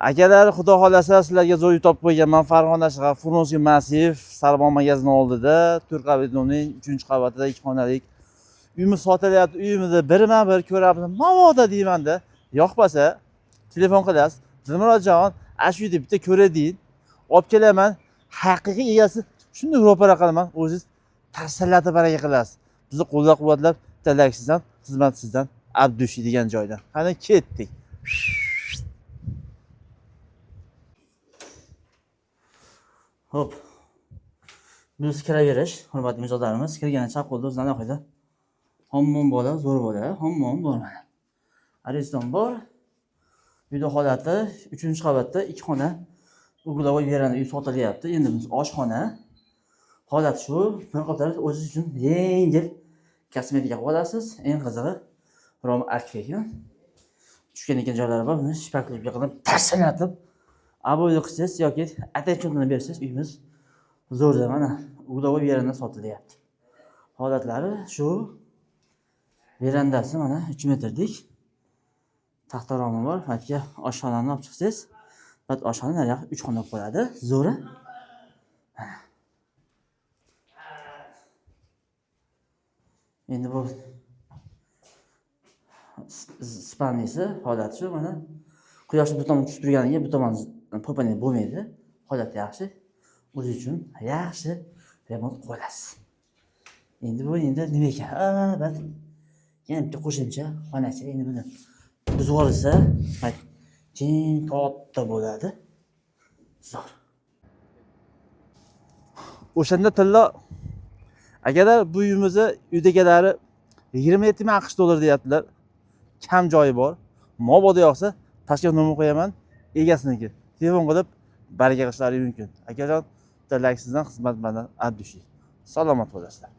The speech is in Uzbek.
Akalar, xudo xolasa sizlarga zo'r yutob qo'yganman. Farg'ona shahar Frunze massiv Sarbon magazini oldida 4 qavatning 3-qavatida 2 xonalik uyimiz sotilyapti. Uyimizni birma-bir ko'ramiz. Mavoda deyman-da. Yoqmasa telefon qilasiz. Dilmurodjon, shu yerda bitta ko'rading. Olib kelaman. Haqiqiy egasi shunday ro'para qilaman. O'zingiz tarsallatib baraka qilasiz. Bizni qo'llab-quvvatlab, talaksizdan, xizmatsizdan Abdushi degan joydan. Qani ketdik. Hop. Biz kiraverish, hurmatli mijozlarimiz, kirgan chap qo'lda o'zidan qo'ydi. Hammom bola, zo'r bola, hammom bor mana. Ariston bor. Uyda holati 3-qavatda 2 xona. Uglovoy veranda uy sotilyapti. Endi biz oshxona. Holat shu. Bir qator o'zingiz uchun yengil kosmetika qilib olasiz. Eng qizig'i rom artfekan. Tushgan ekan joylari bor. Buni shipaklikka qilib tarsalatib abo'yli qilsangiz yoki ataychundan bersangiz uyimiz zo'rda mana uglovoy veranda sotilyapti. Holatlari shu. Verandasi mana 3 metrdek. Taxta romi bor. Hatga oshxonani olib chiqsangiz, bat oshxona naryoq 3 xona bo'ladi. Zo'ri. Endi bu spanisi holati shu mana. Quyoshni bu tomon tushib turganiga bu tomon popani bo'lmaydi. Holati yaxshi. O'zi uchun yaxshi remont qilasiz. Endi bu nima ekan? Bak. Yana bitta qo'shimcha xonacha. Endi buni buzib olsa, keng katta bo'ladi. Zo'r. O'shanda tilla akalar bu uyimizni uydagilar 27 ming AQSh dollar deyaptilar. Kam joyi bor. Mabodo yoqsa pastga nomer qo'yaman, egasiniki. Telefon qilib baraka qilishlari mumkin. Akajon, talaksizdan xizmat bilan Abdushi. Salomat bo'lasizlar.